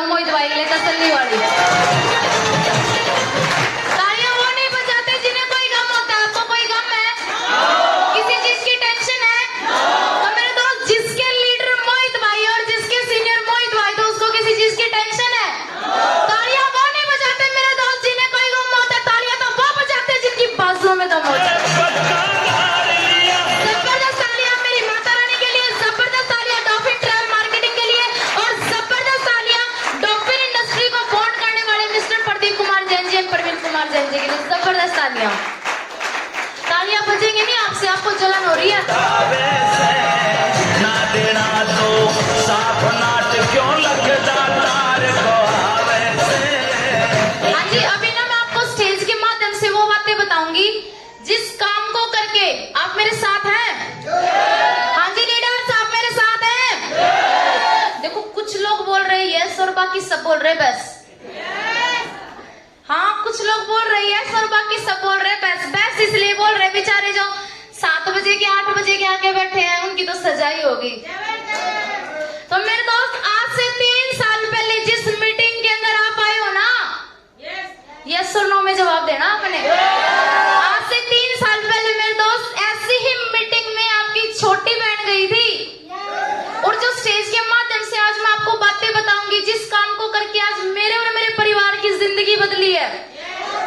मोहित भाई के लिए तसल्ली वाली। तालियां वो नहीं बजाते जिन्हें कोई गम होता है। आपको कोई गम है? किसी चीज की टेंशन है? तो मेरे दोस्त, जिसके लीडर मोहित भाई और जिसके सीनियर मोहित भाई, तो उसको किसी चीज की टेंशन है? तालियां वो नहीं बजाते मेरे दोस्त जिन्हें कोई गम होता है। तालियां तो वो बजाते जिनकी बाजुओं में दम होता है। जबरदस्त तालियां मेरी माता रानी के लिए, जबरदस्त तालियां डॉल्फिन ट्रैवल मार्केटिंग के लिए और जबरदस्त तालियां डॉल्फिन इंडस्ट्री को बॉन्ड करने वाले मिस्टर प्रदीप कुमार जैन जी और प्रवीण कुमार जैन जी के लिए जबरदस्त तालियां। तालियां बजेंगे नहीं आपसे, आपको जलन हो रही है? ना देना तो साफ नाट क्यों लगता तार को वैसे। हाँ जी, अभी ना मैं आपको स्टेज के माध्यम से वो बातें बताऊंगी जिस काम को करके आप मेरे साथ हैं। हाँ जी लीडर्स, आप मेरे साथ हैं? देखो कुछ लोग बोल रहे हैं यस और बाकी सब बोल रहे बस। हाँ, कुछ लोग बोल रहे हैं यस और बाकी सब बोल रहे बस। बस इसलिए बोल रहे बेचारे जो 7 बजे के 8 बजे के आके बैठे हैं, उनकी तो सजाई होगी। तो मेरे दोस्त, आज से 3 साल पहले जिस मीटिंग के अंदर आप आए हो ना, यस और नो में जवाब देना आपने। आज से 3 साल पहले मेरे दोस्त ऐसी ही मीटिंग में आपकी छोटी बहन गई थी। और जो स्टेज के माध्यम से आज मैं आपको बातें बताऊंगी, जिस काम को करके आज मेरे और मेरे परिवार की जिंदगी बदली है।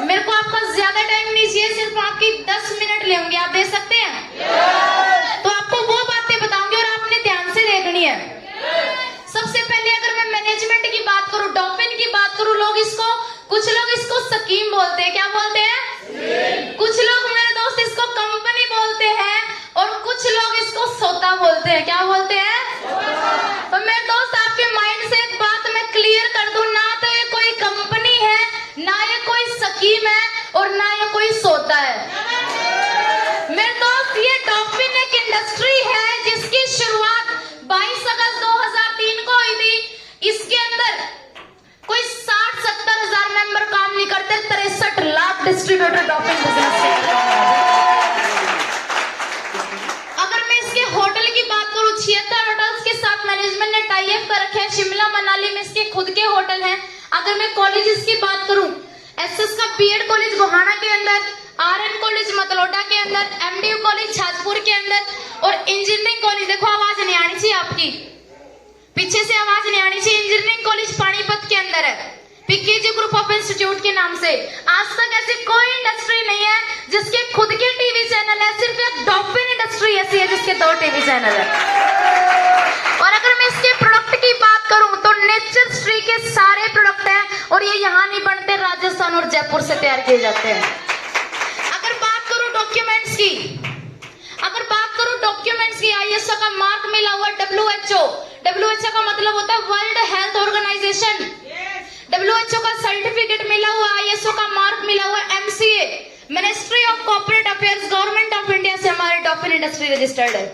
मेरे को आपका ज्यादा टाइम नहीं चाहिए, सिर्फ आपकी 10 मिनट लेंगे, आप दे सकते हैं? तो आपको वो बातें बताऊंगी और आपने ध्यान से देखनी है। सबसे पहले अगर मैं मैनेजमेंट की बात करूं, डॉल्फिन की बात करूं, कुछ लोग इसको स्कीम बोलते हैं। क्या बोलते हैं? कुछ लोग मेरे दोस्त इसको कंपनी बोलते हैं और कुछ लोग इसको सौदा बोलते हैं। क्या बोलते हैं? तो मेरे दोस्त, आपके माइंड से एक बात मैं क्लियर कर दूं, ना तो ये कोई कंपनी है, ना ये कोई स्कीम है और ना ये कोई सौदा है। मेरे दोस्त, ये डॉल्फिन एक इंडस्ट्री है जिसकी शुरुआत 22 अगस्त 2003 को हुई थी। इसके अंदर कोई 60-70 हजार मेंबर काम नहीं करते, 63 लाख डिस्ट्रीब्यूटर डॉल्फिन बिजनेस से। अगर मैं इसके होटल की बात करूं, 76 होटल्स के साथ मैनेजमेंट ने टाई अप कर रखे हैं। शिमला मनाली में इसके खुद के होटल हैं। अगर मैं कॉलेजेस की बात करूं, एसएस का बीएड कॉलेज गोहाना के अंदर, आरएन कॉलेज मतलोडा के अंदर, एमडीयू कॉलेज छाजपुर के अंदर और इंजीनियरिंग कॉलेज, देखो आवाज नहीं आनी चाहिए आपकी, पीछे से आवाज नहीं आनी चाहिए, इंजीनियरिंग कॉलेज पानीपत के अंदर है, पीकेजी ग्रुप ऑफ इंस्टीट्यूट के नाम से। आज तक ऐसी कोई इंडस्ट्री नहीं है जिसके खुद के टीवी चैनल है, सिर्फ एक डॉल्फिन इंडस्ट्री ऐसी है जिसके 2 टीवी चैनल है। और अगर मैं इसके प्रोडक्ट की बात करूं तो नेचर श्री के सारे प्रोडक्ट हैं और ये यहाँ नहीं बनते, राजस्थान और जयपुर से तैयार किए जाते हैं। अगर बात करूं डॉक्यूमेंट्स की, आईएसओ का मार्क मिला हुआ WHO का मतलब होता है वर्ल्ड हेल्थ ऑर्गेनाइजेशन। WHO का सर्टिफिकेट मिला हुआ, आईएसओ का मार्क मिला हुआ, MCA ministry of corporate affairs government of India से हमारी डॉल्फिन इंडस्ट्री रजिस्टर्ड है।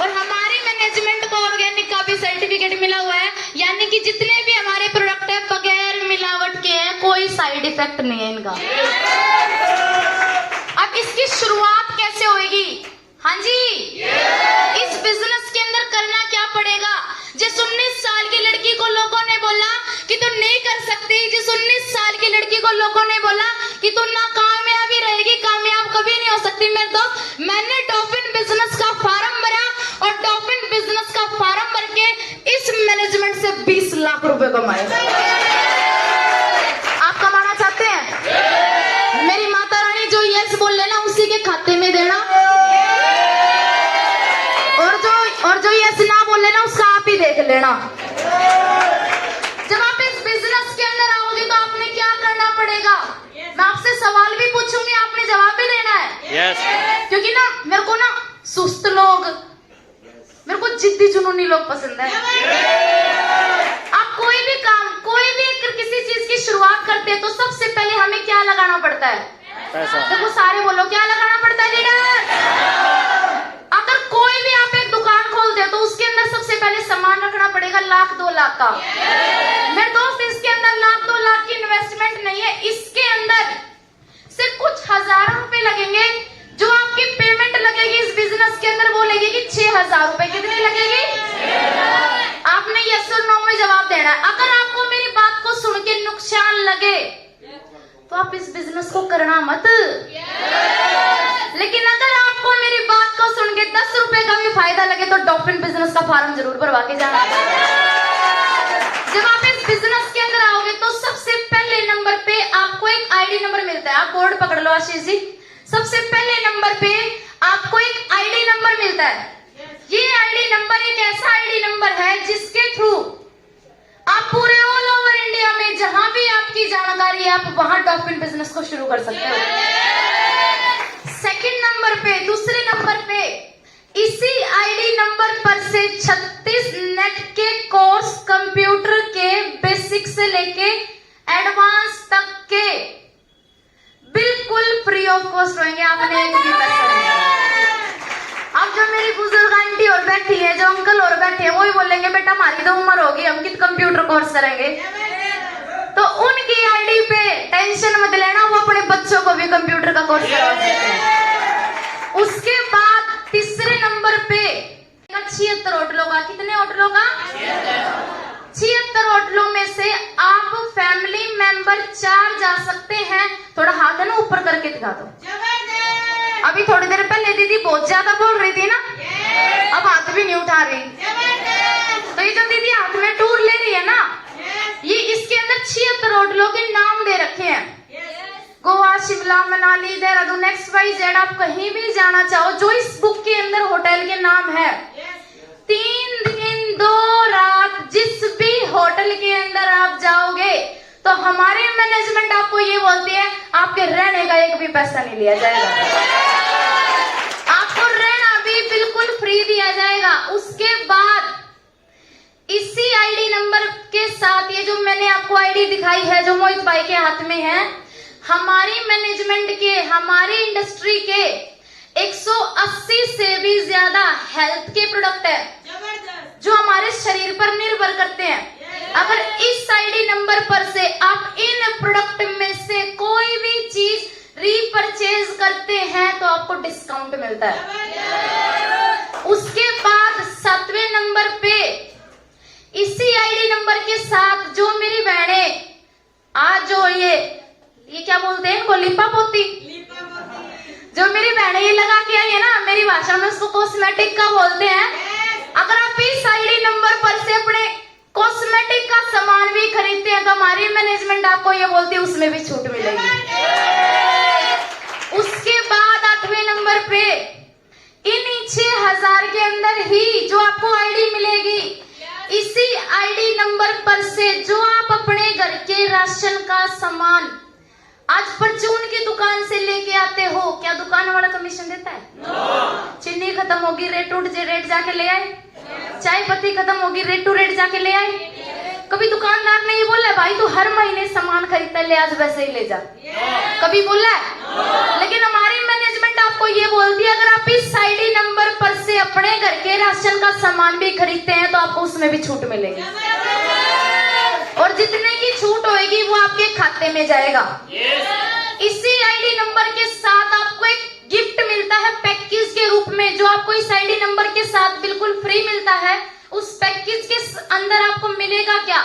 और हमारी मैनेजमेंट को ऑर्गेनिक का भी सर्टिफिकेट मिला हुआ है, यानी कि जितने भी हमारे प्रोडक्ट है बगैर मिलावट के हैं, कोई साइड इफेक्ट नहीं है इनका। अब इसकी शुरुआत कैसे होगी? हाँ जी, इस बिजनेस के अंदर करना क्या पड़ेगा? जिस 19 साल की लड़की को लोगों ने बोला कि तू नहीं कर सकती, जिस 19 साल की लड़की को लोगों ने बोला कि तू नाकामयाब ही रहेगी, कामयाब कभी नहीं हो सकती, मेरे दोस्त, मैंने डॉल्फिन बिजनेस का फार्म भरा और डॉल्फिन बिजनेस का फार्म भर के इस मैनेजमेंट से 20 लाख रुपए कमाए। आप कमाना चाहते हैं? मेरी माता रानी जो यस बोल लेना उसी के खाते में देना, और जो यस ना बोल लेना उसका आप ही देख लेना। जब आप इस बिजनेस के अंदर आओगे तो आपने क्या करना पड़ेगा? मैं आपसे सवाल भी पूछूंगी, आपने जवाब भी देना है। क्योंकि ना मेरे को ना सुस्त लोग, मेरे को जिद्दी जुनूनी लोग पसंद है। आप कोई भी काम, कोई भी किसी चीज की शुरुआत करते हैं तो सबसे पहले हमें क्या लगाना पड़ता है? पैसा। देखो सारे बोलो, क्या लगाना पड़ता है लीडर? अगर कोई भी आप एक दुकान खोलते हो तो उसके अंदर सबसे पहले सामान रखना पड़ेगा 1-2 लाख का। मेरे दोस्त, इसके अंदर 1-2 लाख की इन्वेस्टमेंट नहीं है, इसके अंदर सिर्फ कुछ हजारों रुपए लगेंगे। जो आपकी पेमेंट लगेगी इस बिजनेस के अंदर वो लगेगी 6000 रुपए। कितनी लगेगी? आपने यस और नो में जवाब देना लेना है। अगर आपको मेरी बात को सुन के नुकसान लगे तो आप इस बिजनेस को करना मत। लेकिन अगर आपको मेरी बात को सुन के 10 रुपए का भी फायदा लगे तो डॉल्फिन बिजनेस का फॉर्म जरूर भरवा के जाना। जब आप इस बिजनेस के अंदर आओगे तो सबसे पहले नंबर पे आपको एक आईडी नंबर मिलता है। आप बोर्ड पकड़ लो आशीष जी। सबसे पहले नंबर पे आपको एक आईडी नंबर मिलता है। ये आईडी नंबर एक ऐसा आईडी नंबर है जिसके थ्रू आप पूरे ऑल ओवर इंडिया में जहां भी आपकी जानकारी है आप वहां डॉल्फिन बिजनेस को शुरू कर सकते हो। सेकंड नंबर पे, दूसरे नंबर पे इसी आईडी नंबर पर से 36 नेट के कोर्स कंप्यूटर के बेसिक से लेके एडवांस तक के बिल्कुल फ्री ऑफ कॉस्ट होंगे। आपने एक भी पैसा नहीं। अब जो मेरी बुजुर्ग आंटी और बैठी है, जो अंकल और बैठे हैं, वही बोलेंगे बेटा हमारी तो उम्र होगी, हम कित कंप्यूटर कोर्स करेंगे। तो उनकी आईडी पे टेंशन मत लेना, वो अपने बच्चों को भी कंप्यूटर का कोर्स करवा सकते हैं। उसके बाद तीसरे नंबर पे 76 होटलों का, कितने होटलों का? 76 होटलों में से आप फैमिली मेंबर 4 जा सकते हैं। थोड़ा हाथ है ना ऊपर करके दिखा दो। अभी थोड़ी देर पहले दीदी बहुत ज्यादा बोल रही थी ना, अब हाथ भी नहीं उठा रही। तो ये जो दीदी हाथ में टूर ले रही है ना, ये इसके अंदर 76 होटलों के नाम दे रखे हैं। गोवा, शिमला, मनाली, देहरादून, XYZ, आप कहीं भी जाना चाहो, जो इस बुक के अंदर होटल के नाम है, 3 दिन 2 रात जिस भी होटल के अंदर आप जाओगे तो हमारे मैनेजमेंट आपको ये बोलती है आपके रहने का एक भी पैसा नहीं लिया जाएगा, आपको रहना भी बिल्कुल फ्री दिया जाएगा। उसके बाद इसी आईडी नंबर के साथ, ये जो मैंने आपको आईडी दिखाई है जो मोहित भाई के हाथ में है, हमारी मैनेजमेंट के, हमारी इंडस्ट्री के 180 से भी ज्यादा हेल्थ के प्रोडक्ट है जो हमारे शरीर पर निर्भर करते हैं। अगर इस आईडी नंबर पर से आप इन प्रोडक्ट में से कोई भी चीज रीपरचेज करते हैं तो आपको डिस्काउंट मिलता है। उसके बाद 7वें नंबर पे इसी आईडी नंबर के साथ जो मेरी बहनें आज जो ये क्या बोलते हैं इनको, लिपा पोती, जो मेरी बहनें ये लगा के आई है ना, मेरी भाषा में उसको कॉस्मेटिक का बोलते हैं। अगर आप इस आईडी नंबर पर से अपने कॉस्मेटिक का सामान भी खरीदते हैं तो हमारी मैनेजमेंट आपको ये बोलती है उसमें भी छूट मिलेगी। उसके बाद 8वें नंबर पे इन्हीं 6000 के अंदर ही जो आपको आईडी मिलेगी, इसी आईडी नंबर पर से जो आप अपने घर के राशन का सामान आज परचून की दुकान से लेके आते हो, क्या दुकान वाला कमीशन देता है? चीनी खत्म होगी रेट टू रेट जाके ले आए, चाय पत्ती खत्म होगी रेट टू रेट जाके ले आए। कभी दुकानदार ने ये बोला भाई तू हर महीने सामान खरीदता है, ले आज वैसे ही ले जा, कभी बोला है? लेकिन हमारी मैनेजमेंट आपको ये बोलती है अगर आप इस आईडी नंबर पर से अपने घर के राशन का सामान भी खरीदते हैं तो आपको उसमें भी छूट मिलेगी, और जितने की छूट होगी वो आपके खाते में जाएगा। इसी आईडी नंबर के साथ आपको एक गिफ्ट मिलता है पैकेज के रूप में, जो आपको इस आईडी नंबर के साथ बिल्कुल फ्री मिलता है। उस पैकेज के अंदर आपको मिलेगा क्या?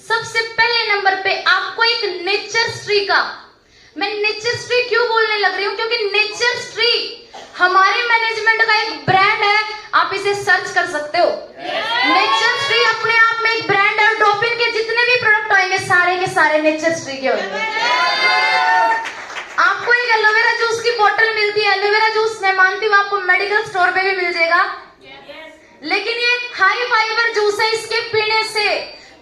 सबसे पहले नंबर पे आपको एक नेचर स्ट्री का, मैं नेचर स्ट्री क्यों बोलने लग रही हूँ, क्योंकि नेचर स्ट्री हमारे मैनेजमेंट का एक ब्रांड है, आप इसे सर्च कर सकते हो। नेचर स्ट्री अपने आप में एक ब्रांड है, और डॉल्फिन के जितने भी प्रोडक्ट होंगे सारे के सारे नेचर स्ट्री के होंगे। आपको एक एलोवेरा जूस की बोतल मिलती है, एलोवेरा जूस मैं मानती हूँ आपको मेडिकल स्टोर पे भी मिल जाएगा, लेकिन ये हाई फाइबर जूस है। इसके पीने से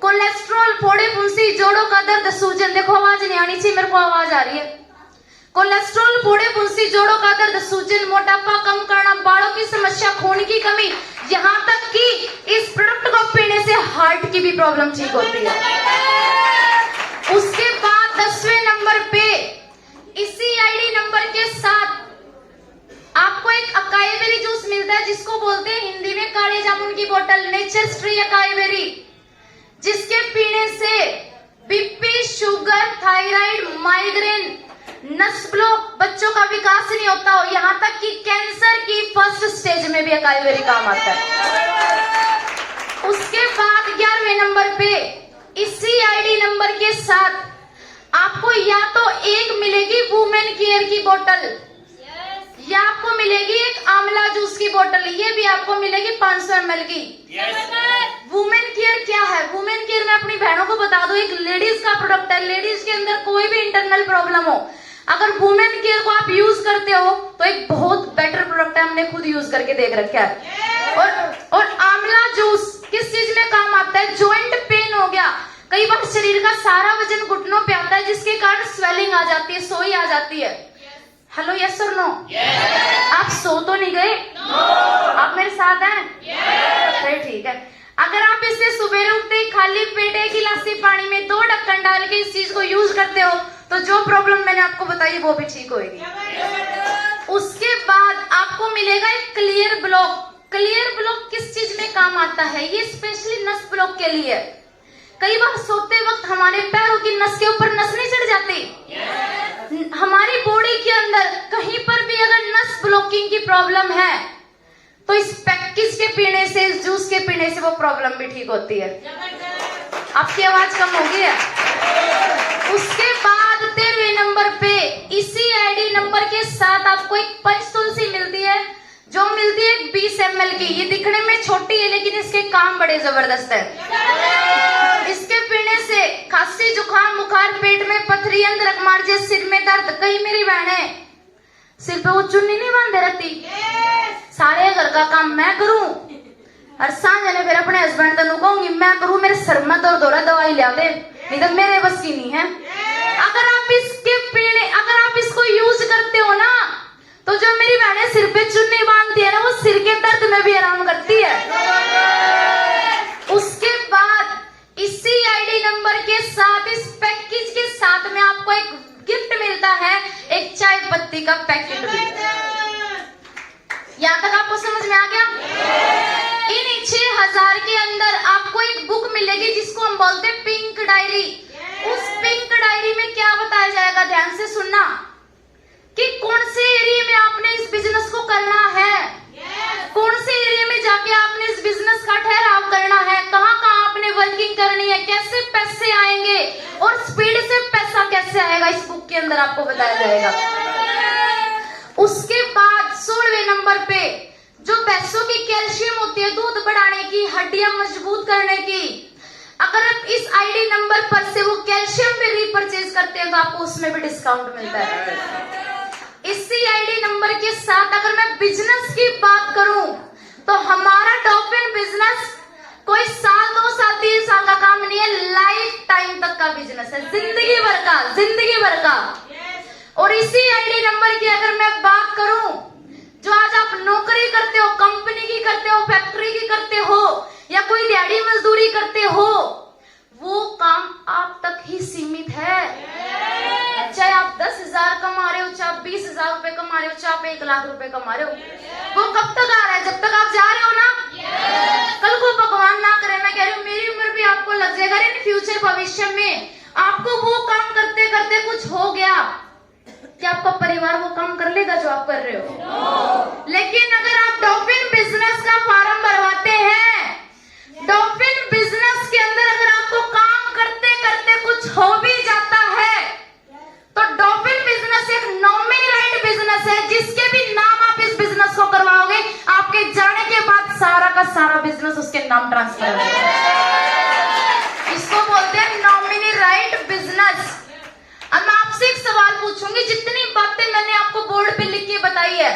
कोलेस्ट्रॉल, फोड़े फुंसी, जोड़ों का दर्द, सूजन, देखो आवाज नहीं आनी चाहिए, मेरे को आवाज आ रही है। कोलेस्ट्रॉल, फोड़े फुंसी, जोड़ों का दर्द, सूजन, मोटापा कम करना, बालों की समस्या, खून की कमी, यहाँ तक कि इस प्रोडक्ट को पीने से हार्ट की भी प्रॉब्लम ठीक होती है। उसके बाद 10वें नंबर पे इसी आईडी नंबर के साथ आपको एक अकाई बेरी जूस मिलता है, जिसको बोलते हैं हिंदी में काले जामुन की बोतल, नेचर स्ट्री अकाई बेरी, जिसके पीने से बीपी, शुगर, थायराइड, माइग्रेन, नस ब्लॉक, बच्चों का विकास नहीं होता हो, यहाँ तक कि कैंसर की फर्स्ट स्टेज में भी अकाई बेरी काम आता है। उसके बाद 11वें नंबर पे इसी आईडी नंबर के साथ आपको या तो एक मिलेगी वुमेन केयर की बोतल, या आपको मिलेगी एक आंवला जूस की बोतल, ये भी आपको मिलेगी 500 ml की। वुमेन केयर क्या है? वुमेन केयर मैं अपनी बहनों को बता दूं, एक लेडीज का प्रोडक्ट है। लेडीज के अंदर कोई भी इंटरनल प्रॉब्लम हो, अगर वुमेन केयर को आप यूज करते हो तो एक बहुत बेटर प्रोडक्ट है, हमने खुद यूज करके देख रखा है। और आंवला जूस किस चीज में काम आता है? जॉइंट पेन हो गया, कई बार शरीर का सारा वजन घुटनों पे आता है जिसके कारण स्वेलिंग आ जाती है, सोई आ जाती है। हेलो, यस और नो? आप सो तो नहीं गए? आप मेरे साथ हैं? फिर ठीक है। अगर आप इसे सुबह उठते ही खाली पेट 1 गिलासी पानी में 2 ढक्कन डाल के इस चीज को यूज करते हो तो जो प्रॉब्लम मैंने आपको बताई वो भी ठीक होगी। उसके बाद आपको मिलेगा एक क्लियर ब्लॉक। क्लियर ब्लॉक किस चीज में काम आता है? ये स्पेशली नस ब्लॉक के लिए। कई बार सोते वक्त हमारे पैरों की नस के ऊपर नस नहीं चढ़ जाती। हमारी बॉडी के अंदर कहीं पर भी अगर नस ब्लॉकिंग की प्रॉब्लम है तो इस पैकेज के पीने से, इस जूस के पीने से वो प्रॉब्लम भी ठीक होती है। आपकी आवाज कम हो गई है। उसके बाद 13वें नंबर पे इसी आईडी नंबर के साथ आपको एक पंच तुलसी मिलती है, जो मिलती है 20 ml की। ये दिखने में छोटी है लेकिन इसके काम बड़े जबरदस्त है। इसके पीने से खांसी, जुकाम, बुखार, पेट में पथरी, अंदरक मार्जे, सिर में दर्द। कई मेरी बहनें सिर पे वो चुन्नी नहीं बांधे रहती, सारे घर का काम मैं करूं और सांझ ने फिर अपने हस्बैंड तनु कहूंगी मैं करूं, मेरे सर में दर्द हो रहा है, दवाई लिया दे, नहीं तो मेरे बस की नहीं है। अगर आप इसके पीने, अगर आप इसको यूज करते हो ना तो जो मेरी बहनें सिर पे चुन्नी बांधती है ना, वो सिर के दर्द में भी आराम करती है। उसके बाद इसी आईडी नंबर के साथ, इस पैकेज के साथ में आपको एक गिफ्ट मिलता है, एक चाय पत्ती का पैकेट भी। यहाँ तक आपको समझ में आ गया? इन 6000 के अंदर आपको एक बुक मिलेगी जिसको हम बोलते हैं पिंक डायरी। उस पिंक डायरी में क्या बताया जाएगा, ध्यान से सुनना, कि कौन से एरिया में आपने इस बिजनेस को करना है, कौन से एरिया में जाके आपने इस बिजनेस का ठहराव करना है, कहाँ कहाँ आपने वर्किंग करनी है, कैसे पैसे आएंगे और स्पीड से पैसा कैसे आएगा, इस बुक के अंदर आपको बताया जाएगा। उसके बाद 16वें नंबर पे जो भैंसों की कैल्शियम होती है, दूध बढ़ाने की, हड्डियां मजबूत करने की, अगर आप इस आईडी नंबर पर से वो कैल्शियम भी रीपरचेज करते हैं तो आपको उसमें भी डिस्काउंट मिलता है। इसी आईडी नंबर के साथ अगर मैं बिजनेस की बात करूं तो हमारा डॉल्फिन बिजनेस कोई साल, 2 साल, 3 साल का काम नहीं है, लाइफ टाइम तक का बिजनेस है, जिंदगी भर का, जिंदगी भर का। और इसी आईडी नंबर की अगर मैं बात करूं, जो आज आप नौकरी करते हो, कंपनी की करते हो, फैक्ट्री की करते हो या कोई दिहाड़ी मजदूरी करते हो, वो काम आप तक ही सीमित है। चाहे आप 10,000 कमा रहे हो, चाहे आप 20,000 रुपए कमा रहे हो, चाहे आप 1 लाख रुपए कमा रहे हो, वो कब तक आ रहा है? जब तक आप जा रहे हो ना। कल को भगवान ना करे, मैं कह रही हूँ मेरी उम्र भी आपको लग जाएगा, इन फ्यूचर भविष्य में आपको वो काम करते करते कुछ हो गया, क्या आपका परिवार वो काम कर लेगा जो आप कर रहे हो? लेकिन अगर आप डॉल्फिन बिजनेस का फॉर्म भरवाते हैं, डॉल्फिन बिजनेस के अंदर अगर आपको काम करते करते कुछ हो भी जाता है तो डॉल्फिन बिजनेस एक नॉमिनल बिजनेस है, जिसके भी नाम आप इस बिजनेस को करवाओगे, आपके जाने के बाद सारा का सारा बिजनेस उसके नाम ट्रांसफर हो जाएगा। इसको बोलते हैं नॉमिनी राइट बिजनेस। अब मैं आपसे एक सवाल पूछूंगी, जितनी बातें मैंने आपको बोर्ड पे लिख के बताई है,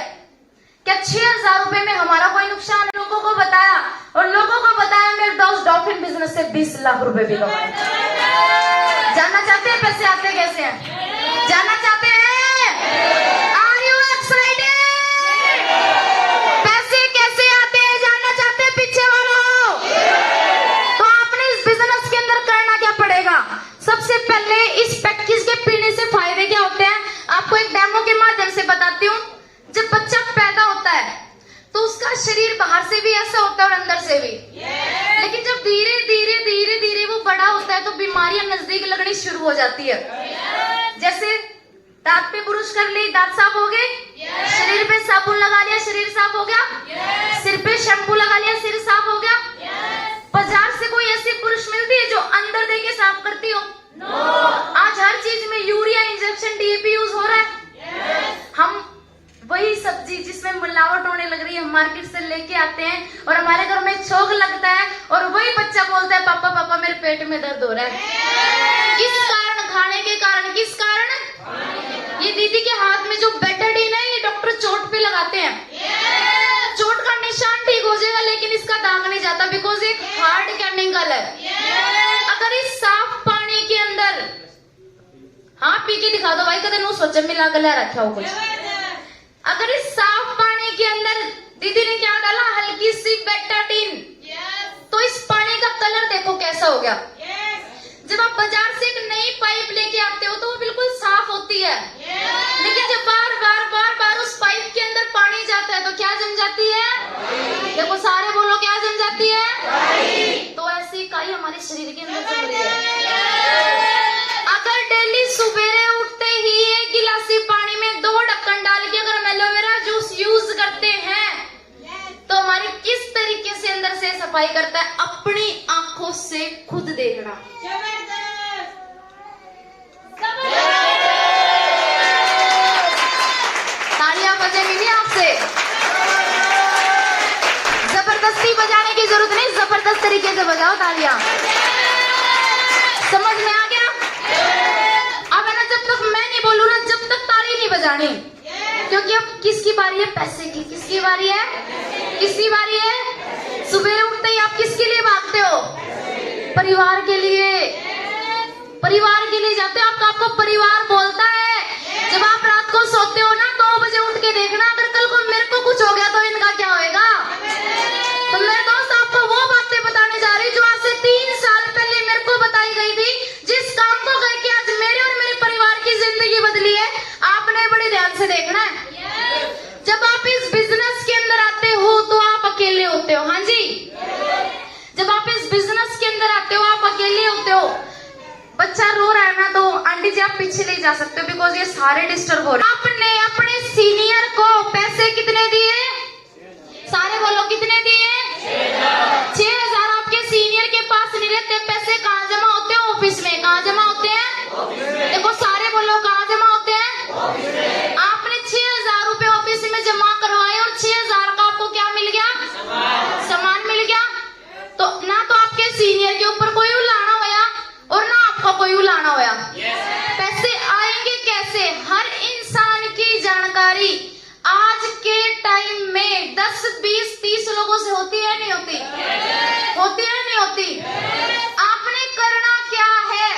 क्या 6000 रुपए में हमारा कोई नुकसान है? लोगों को बताया और लोगों को बताया मेरे दोस्त डॉल्फिन बिजनेस से 20 लाख रुपए भी कमाए। जानना चाहते हैं पैसे आते कैसे हैं? जानना चाहते हैं? Are you excited? पैसे कैसे आते हैं जानना चाहते हैं पीछे वालों? तो आपने इस बिजनेस के अंदर करना क्या पड़ेगा? सबसे पहले इस पैकेज के पीने से फायदे क्या होते हैं आपको एक डेमो के माध्यम से बताती हूँ। जब बच्चा पैदा होता है तो उसका शरीर बाहर से भी ऐसा होता है और अंदर से भी, लेकिन जब धीरे धीरे धीरे धीरे वो बड़ा होता है तो बीमारियां नजदीक लगनी शुरू हो जाती है। जैसे दांत पे ब्रश कर ली, दांत साफ हो गए, शरीर पे साबुन लगा लिया, शरीर साफ हो गया, सिर पे शैम्पू लगा लिया, सिर साफ हो गया। बाजार से कोई ऐसी ब्रश मिलती है जो अंदर देके और वही बच्चा बोलता है पापा पापा मेरे पेट में दर्द हो रहा है। किस कारण? खाने के कारण। किस कारण? ये दीदी के हाथ में जो बेटाडीन है ये डॉक्टर चोट पे लगाते हैं। चोट का निशान ठीक हो जाएगा लेकिन इसका दाग नहीं जाता, बिकॉज एक हार्ड केमिकल है। अगर इस साफ पानी के अंदर, हाँ पी के दिखा दो भाई, कदे नु सोच मिला के ला रखा हो कुछ। अगर इस साफ पानी के अंदर दीदी ने क्या डाला? हल्की सी बेटाडीन। तो इस पानी का कलर देखो कैसा हो गया। जब आप बाजार से एक नई पाइप लेके आते हो तो वो बिल्कुल साफ होती है, लेकिन जब बार बार उस पाइप के अंदर पानी जाता है तो क्या जम जाती है? देखो सारे बोलो, क्या जम जाती है? तो ऐसी इकाई हमारे शरीर के अंदर जम रही है। अगर डेली सुबेरे उठते ही एक गिलासी पानी में 2 ढक्कन डाल के अगर हम एलोवेरा जूस यूज करते हैं तो हमारी किस तरीके से अंदर से सफाई करता है, अपनी आंखों से खुद देखना। तालियां बजेंगी नहीं आपसे, जबरदस्ती बजाने की जरूरत नहीं, जबरदस्त तरीके से बजाओ तालियां। समझ में आ गया? अब है ना, जब तक मैं नहीं बोलूँ ना जब तक ताली नहीं बजानी, क्योंकि अब किसकी बारी है? पैसे की। किसकी बारी है? किसकी बारी है? सुबह उठते ही आप किसके लिए भागते हो? परिवार के लिए। परिवार के लिए जाते हो। आपको परिवार बोलता है। जब आप रात को सोते हो ना 2 बजे उठ के देखना, अगर कल को मेरे को कुछ हो गया तो इनका क्या होएगा? तो मेरे दोस्त आपको वो बातें बताने जा रही जो आज से 3 साल पहले मेरे को बताई गई थी, जिस काम को करके आज मेरे और मेरे परिवार की जिंदगी बदली है। आपने बड़े ध्यान से देखना है। जब आप इस बिजनेस के अंदर आते हो तो आप अकेले होते हो। हाँ जी, जब आप इस बिजनेस के अंदर आते हो आप अकेले होते हो। बच्चा रो रहा है ना तो आंटी जी आप पीछे ले जा सकते हो, बिकॉज ये सारे डिस्टर्ब हो रहे हैं। आपने अपने सीनियर को पैसे कितने दिए? सारे बोलो, कितने दिए? 6,000। आपके सीनियर के पास नहीं रहते पैसे, कहाँ जमा होते हैं? ऑफिस में। कहाँ जमा होते हैं? देखो सारे बोलो, कहाँ जमा होते हैं? आपने 6,000 रुपए ऑफिस में जमा करवाए और 6,000 का आपको क्या मिल गया? सामान मिल गया। तो ना तो आपके सीनियर के ऊपर कोई उलाना होया और ना आपको कोई उलाना होया। पैसे आएंगे कैसे? हर इंसान की जानकारी आज के टाइम में 10, 20, 30 लोगों से होती है नहीं होती? होती है नहीं होती? आपने करना क्या है?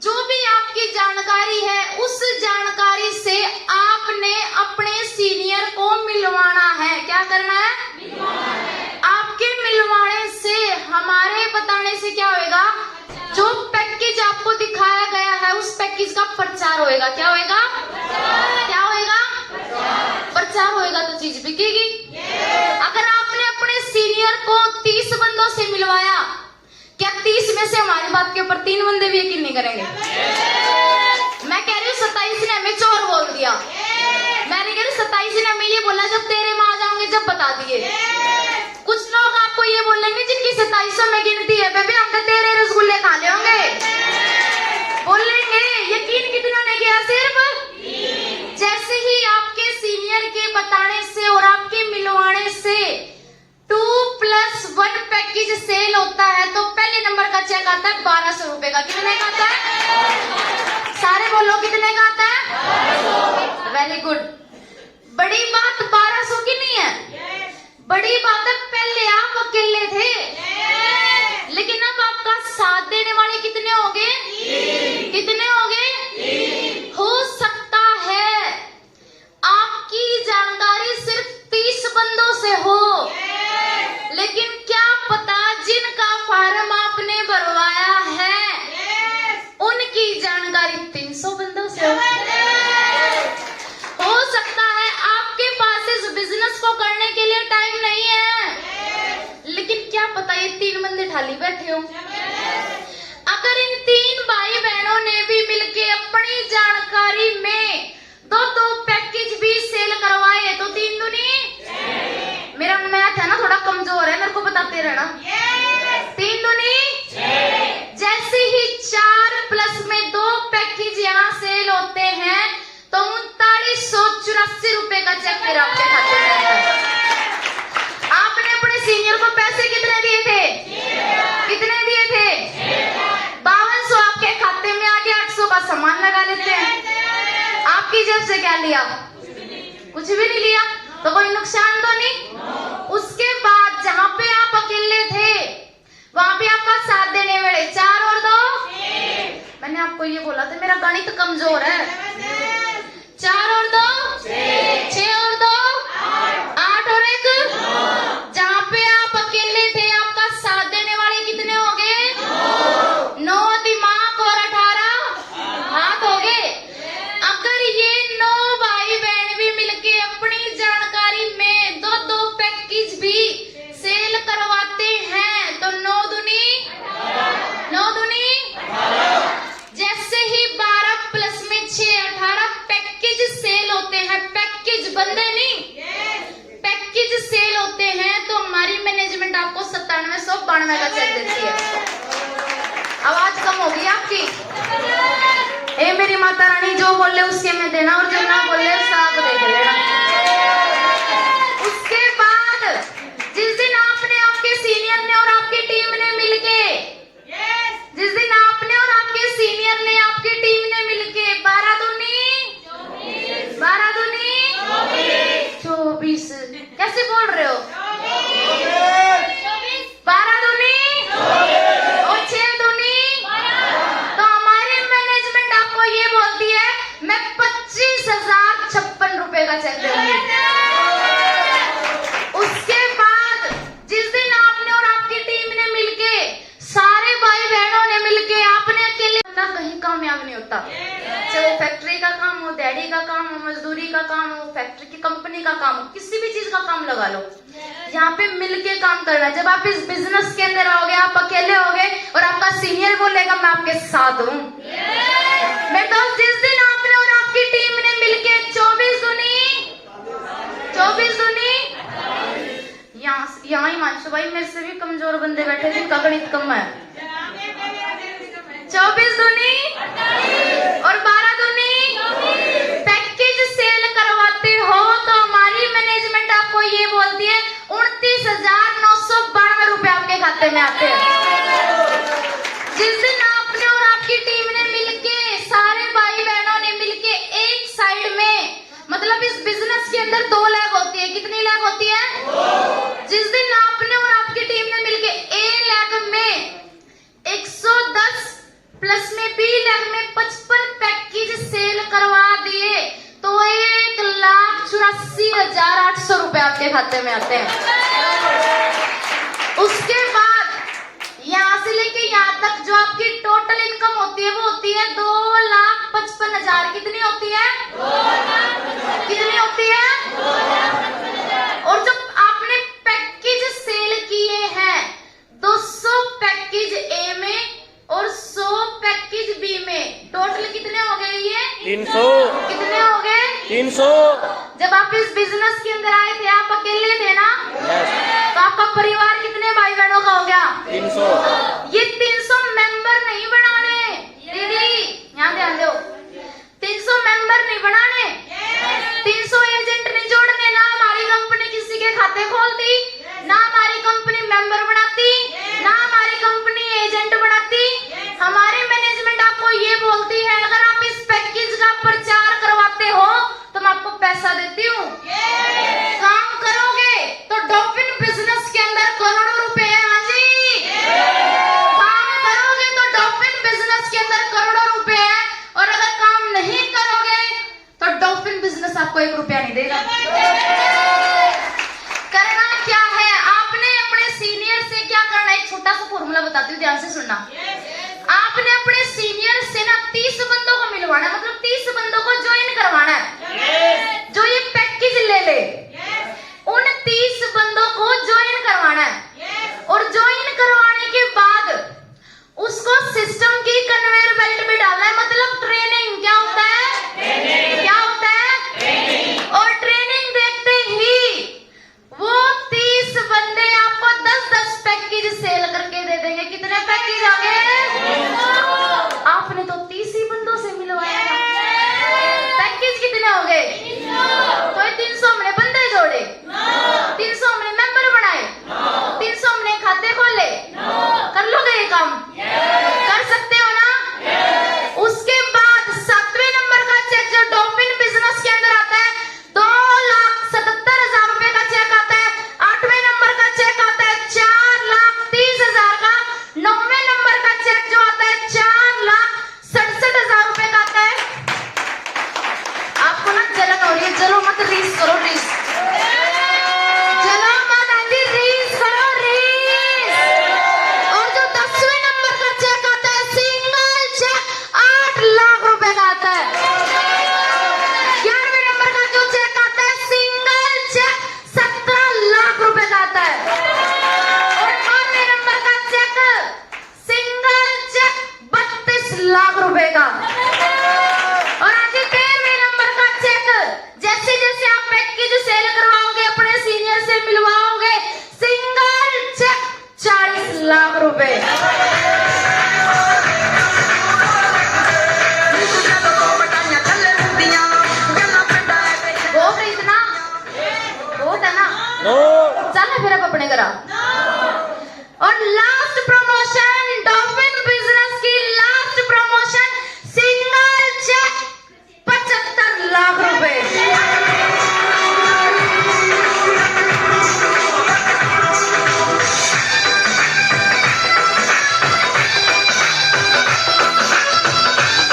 जो भी आपकी जानकारी है उस जानकारी से आपने अपने सीनियर को मिलवाना है। क्या करना है? आपके मिलवाने से, हमारे बताने से क्या होएगा? जो पैकेज आपको दिखाया गया है उस पैकेज का प्रचार होएगा। क्या होएगा? क्या होएगा? प्रचार होएगा तो चीज बिकेगी। अगर आपने अपने सीनियर को 30 बंदों से मिलवाया, क्या 30 में से हमारी बात के ऊपर 3 बंदे भी यकीन नहीं करेंगे? मैं कह रही हूँ 27 ने हमें चोर बोल दिया। मैं नहीं कह रही 27 ने हमें ये बोला जब तेरे में आ जाओगे जब बता दिए। कुछ लोग आपको ये बोलेंगे जिनकी 2700 में गिनती है, बेबी हम तो तेरे रसगुल्ले खा ले होंगे। बोलेंगे। यकीन कितना ने किया? सिर्फ। जैसे ही आपके सीनियर के बताने से और आपके मिलवाने से 2+1 पैकेज सेल होता है तो पहले नंबर का चेक आता है 1200 रुपए का। कितने का आता है? सारे बोलो, कितने का आता है? Very good. बड़ी बात 1200 की नहीं है, बड़ी बात है पहले आप अकेले थे, लेकिन अब आपका साथ देने वाले कितने हो गए? कितने हो गए? हो सकता है आपकी जानकारी सिर्फ 30 बंदों से हो, लेकिन क्या पता जिनका फार्म आपने भरवाया है उनकी जानकारी 300 बंदों से हो सकता है आपके पास इस बिजनेस को करने के लिए टाइम नहीं है, लेकिन क्या पता ये 3 बंदे ठाली बैठे हो। अगर इन 3 भाई बहनों ने भी मिलके अपनी जानकारी में 2 पैकेज भी सेल करवाए तो 3 दूनी, मेरा मैथ है ना थोड़ा कमजोर है, मेरे को बताते रहना। 3 दूनी, जैसे ही 4+2 पैकेज यहाँ सेल होते हैं तो 3984 रुपए का चेक फिर आपके खाते में आता है। आपने अपने सीनियर को पैसे कितने दिए? से क्या लिया? कुछ भी नहीं लिया, तो कोई नुकसान तो नहीं। उसके बाद जहां पे आप अकेले थे वहां पे आपका साथ देने वाले 4 और 2 मैंने आपको ये बोला था मेरा गणित कमजोर है। 4 और 2 6 और 2 8 और 1 जहां पे आप अकेले थे आपका साथ देने वाले कितने हो गए? 9 दिमाग और 18 हाथ हो गए। अगर ये 9 भाई बहन भी मिलके अपनी जानकारी में 2-2 पैकेज भी सेल करवाते हैं तो 9 दूनी जैसे ही 12 प्लस में 6 18 पैकेज सेल होते हैं। पैकेज बंदे नहीं, पैकेज सेल होते हैं तो हमारी मैनेजमेंट आपको 9792 का चेक देती है। आवाज कम होगी आपकी। ए मेरी माता रानी, जो बोले उसके में देना और जो ना बोले उसका आप देख लेना। उसके बाद जिस दिन आपने आपके सीनियर ने और आपकी टीम ने मिलके जिस दिन आपने और आपके सीनियर ने आपकी टीम ने मिलके 12 दूनी 24 कैसे बोल रहे हो? 12 दूनी और 6 दूनी तो हमारी मैनेजमेंट आपको ये बोलती है मैं 25,056 रुपए का चेक दूंगी। उसके बाद जिस दिन आपने और आपकी टीम ने मिलके सारे भाई बहनों ने मिलके आपने अकेले ना कहीं कामयाब नहीं होता। चाहे वो फैक्ट्री का काम हो, दिहाड़ी का काम हो, मजदूरी का काम हो, फैक्ट्री की कंपनी का काम हो, किसी भी चीज का काम लगा लो, यहाँ पे मिलके काम करना। जब आप इस बिजनेस के अंदर आओगे आप अकेले होगे और आपका सीनियर बोलेगा मैं आपके साथ हूँ। मेरे दोस्त जिस दिन आपने और आपकी टीम ने मिलके 24 दूनी यहाँ ही मानसू भाई मेरे से भी कमजोर बंदे बैठे जिनका गणित कम है। 24 दूनी और 12 दूनी पैकेज सेल करवाते हो तो हमारी मैनेजमेंट आपको ये बोलती है 29,992 रुपए आपके खाते में आते हैं। जिस दिन आपने और आपकी टीम ने मिलके सारे भाई बहनों ने मिलके एक साइड में मतलब इस बिजनेस के अंदर 2 लैग होती है। कितनी लैग होती है? जिस दिन आपने और आपकी टीम ने मिलके ए लैग में 110 प्लस में बी लैग में 55 पैकेज सेल करवा दिए तो 1,84,800 रुपए आपके खाते में आते हैं। उसके बाद यहाँ से लेके यहाँ तक जो आपकी टोटल इनकम होती है वो होती है 2,55,000। कितनी होती है? कितनी होती है? और जो आपने पैकेज सेल किए हैं 200 पैकेज ए में और 100 पैकेज बी में टोटल कितने हो गए? ये 300। कितने हो गए? 300। जब आप इस बिजनेस के अंदर आए थे आप अकेले थे ना? तो आपका परिवार कितने भाई बहनों का हो गया? 300। ये 300 मेंबर नहीं बनाने दीदी, यहाँ ध्यान दो। 300 मेंबर नहीं बनाने, 300 एजेंट नहीं जोड़ने। ना हमारी कंपनी किसी के खाते खोलती, ना हमारी कंपनी मेंबर बनाती, ना हमारी कंपनी एजेंट बनाती। हमारी मैनेजमेंट आपको ये बोलती है अगर आप इस पैकेज का प्रचार करवाते हो तो मैं आपको पैसा देती हूँ। काम करोगे तो डॉल्फिन बिजनेस के अंदर करोड़ों रुपए है। हाँ जी, काम करोगे तो डॉल्फिन बिजनेस के अंदर करोड़ों रुपए है और अगर काम नहीं करोगे तो डॉल्फिन बिजनेस आपको 1 रुपया नहीं देगा। करना क्या है? आपने अपने सीनियर से क्या करना है? एक छोटा सा फॉर्मूला बताती हूँ, ध्यान से सुनना। आपने अपने सीनियर से ना 30 बंदों को मिलवाना है, मतलब 30 बंदों को ज्वाइन करवाना है जो ये पैकेज ले ले। उन 30 बंदों को ज्वाइन करवाना है और ज्वाइन करवाने के बाद उसको सिस्टम की कन्वेयर बेल्ट में डालना है। मतलब ट्रेनिंग क्या होता है? क्या होता है? और ट्रेनिंग देखते ही वो 30 बंदे आपको 10-10 पैकेज सेल करके दे देंगे। कितने पैकेज आ गए? आपने तो 30 ही बंदों से मिलवाया था। पैकेज कितने हो लाख रुपए। बहुत है इतना, बहुत है ना। चल फिर अब अपने करा। और लास्ट प्रमोशन, डॉल्फिन बिजनेस की last promotion, single cheque 75 lakh रुपए।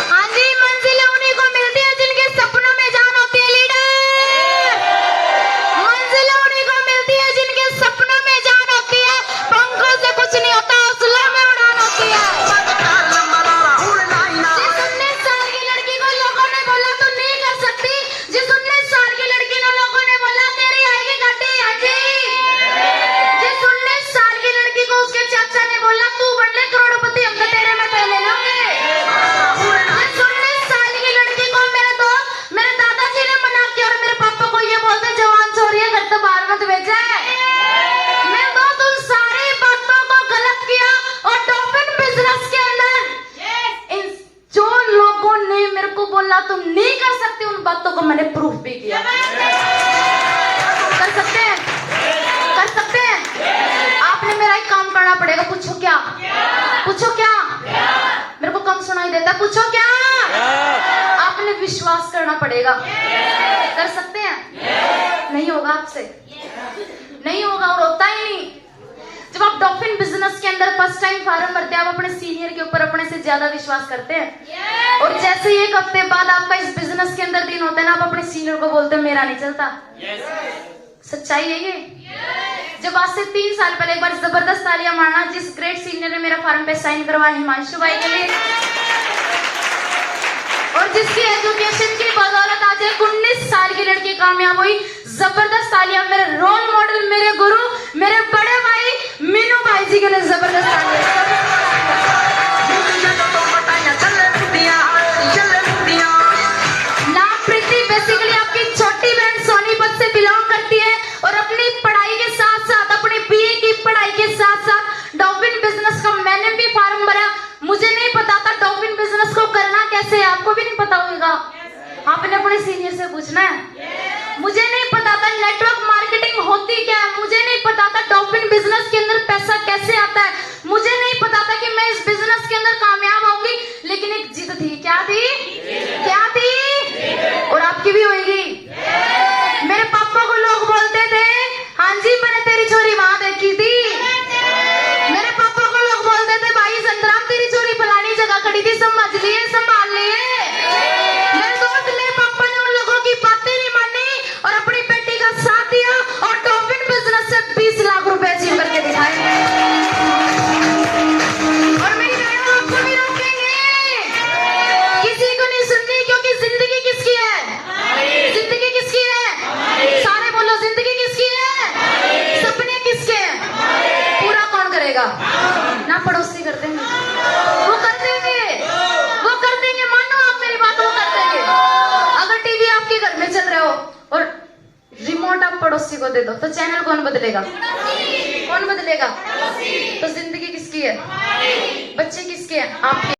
हाँ जी, मंजिलें उन्हीं को मिलती है जिनके सपनों में जान होती है लीडर। मंजिलें उन्हीं को मिलती है जिनके सपनों में जान होती है। पंखों से कुछ नहीं होता, हौसलों में उड़ान होती है। जिस 19 साल की लड़की को लोगों ने बोला तू नहीं कर सकती, जिस 19 साल की लड़की को लोगों ने बोला तेरी आएगी गाड़ी, हाँ जी। जिस 19 साल की लड़की को उसके चाचा ने बोला तू बन ले करोड़पति, हम तो तेरे में पहले लेंगे। जिस 19 साल की लड़की को मेरे दोस्त, मेरे दादाजी ने मना किया और मेरे पापा को ये बोलते जवान छोरी है, घर तो बाहर मत भेजा है। मैं दोस्त उन सारी बातों को गलत किया और डॉल्फिन बिजनेस के अंदर इन जो लोगों ने मेरे को बोला तुम नहीं कर सकते, उन बातों को मैंने प्रूफ भी किया। कर सकते हैं, कर सकते हैं। आपने मेरा एक काम करना पड़ेगा। पूछो क्या, पूछो क्या, मेरे को कम सुनाई देता, पूछो क्या। आपने विश्वास करना पड़ेगा। कर सकते हैं? नहीं होगा आपसे, नहीं होगा और होता ही नहीं। जब आप डॉल्फिन बिजनेस के अंदर फर्स्ट टाइम फॉर्म भरते हैं, आप अपने सीनियर के ऊपर अपने से ज्यादा विश्वास करते हैं। और जैसे ही 1 हफ्ते बाद आपका इस बिजनेस के अंदर दिन होता है ना, आप अपने सीनियर को बोलते हैं मेरा नहीं चलता। सच्चाई है ये। जब आज से 3 साल पहले, एक बार जबरदस्त तालियां मारना जिस ग्रेट सीनियर ने मेरा फॉर्म पे साइन करवाया, हिमांशु भाई के लिए, और जिसकी एजुकेशन की बदौलत आज एक 19 साल की लड़की कामयाब हुई। जबरदस्त तालियां मेरे रोल मॉडल, मेरे गुरु, मेरे बड़े भाई मीनू भाई जी के लिए। जबरदस्त तालियां। नाम प्रीति बेसिकली आपकी छोटी बहन सोनीपत से बिलोंग करती है और अपनी पढ़ाई के साथ साथ, अपनी बीए की पढ़ाई के साथ साथ डॉल्फिन बिजनेस का मैंने भी फॉर्म भरा। मुझे नहीं पता था डॉल्फिन बिजनेस को करना कैसे है, आपको भी नहीं पता होगा। आपने अपने सीनियर से पूछना है। मुझे नहीं पता था नेटवर्क मार्केटिंग होती क्या है, मुझे नहीं पता था डॉल्फिन बिजनेस के अंदर पैसा कैसे आता है, मुझे नहीं पता था कि मैं इस बिजनेस के अंदर कामयाब होंगी। लेकिन एक जिद थी। क्या थी? क्या थी? और आपकी भी होगी। मेरे पापा को लोग बोलते थे हाँ जी मैंने तेरी छोरी वहां देखी थी। मेरे पापा को लोग बोलते थे भाई संतराम तेरी छोरी फलानी जगह खड़ी थी, समझ लिए, संभाल लिए। मेरे दोस्त, मेरे पापा ने उन लोगों की बातें नहीं मानी और अपनी बेटी का साथ दिया और डॉल्फिन बिजनेस से 20 लाख रुपए अचीव करके दिखाए। और मेरी बहनों आपको भी रोकेंगे, किसी को नहीं सुननी, क्योंकि जिंदगी किसकी है? जिंदगी किसकी है? सारे बोलो जिंदगी किसकी है? सपने किसके हैं? पूरा कौन करेगा? ना पड़ोसी कर देंगे, वो कर देंगे, वो कर देंगे। मानो आप मेरी बात, वो कर देंगे। अगर टीवी आपके घर में चल रहे हो और रिमोट आप पड़ोसी को दे दो तो चैनल कौन बदलेगा? कौन बदलेगा? तो जिंदगी किसकी है? बच्चे किसके हैं? आपके।